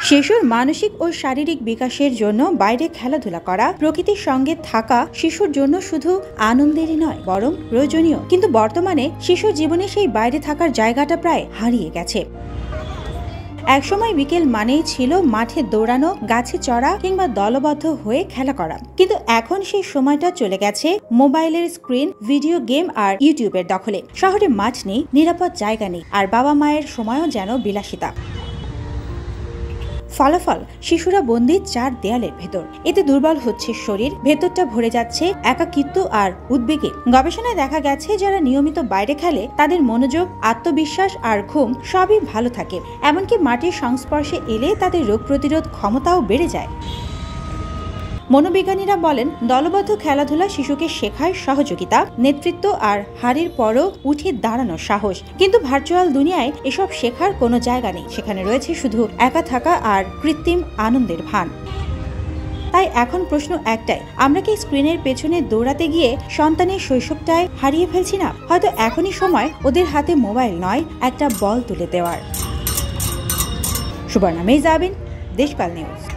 শিশুর মানসিক ও শারীরিক বিকাশের জন্য বাইরে খেলাধুলা করা, প্রকৃতির সঙ্গে থাকা শিশুর জন্য শুধু আনন্দেরই নয় বরং প্রয়োজনীয়। কিন্তু বর্তমানে শিশুর জীবনে সেই বাইরে থাকার জায়গাটা প্রায় হারিয়ে গেছে। একসময় বিকেল মানেই ছিল মাঠে দৌড়ানো, গাছে চড়া কিংবা দলবদ্ধ হয়ে খেলা করা। কিন্তু এখন সেই সময়টা চলে গেছে মোবাইলের স্ক্রিন, ভিডিও গেম আর ইউটিউবের দখলে। শহরে মাঠ নেই, নিরাপদ জায়গা নেই, আর বাবা মায়ের সময়ও যেন বিলাসিতা। ফলাফল, শিশুরা বন্দী চার দেয়ালের ভেতর। এতে দুর্বল হচ্ছে শরীর, ভেতরটা ভরে যাচ্ছে একাকিত্ব আর উদ্বেগে। গবেষণায় দেখা গেছে যারা নিয়মিত বাইরে খেলে তাদের মনোযোগ, আত্মবিশ্বাস আর ঘুম সবই ভালো থাকে। এমনকি মাটির সংস্পর্শে এলে তাদের রোগ প্রতিরোধ ক্ষমতাও বেড়ে যায়। মনোবিজ্ঞানীরা বলেন, দলবদ্ধ খেলাধুলা শিশুকে শেখায় সহযোগিতা, নেতৃত্ব আর হারের পরও উঠে দাঁড়ানোর সাহস। কিন্তু ভার্চুয়াল দুনিয়ায় এসব শেখার কোনো জায়গা নেই। সেখানে রয়েছে শুধু একা থাকা আর কৃত্রিম আনন্দের ভান। তাই এখন প্রশ্ন একটাই, আমরা কি স্ক্রিনের পেছনে দৌড়াতে গিয়ে সন্তানের শৈশবটায় হারিয়ে ফেলছি না? হয়তো এখনই সময় ওদের হাতে মোবাইল নয়, একটা বল তুলে দেওয়ার। সুবর্ণা মেহজাবিন, দেশপাল নিউজ।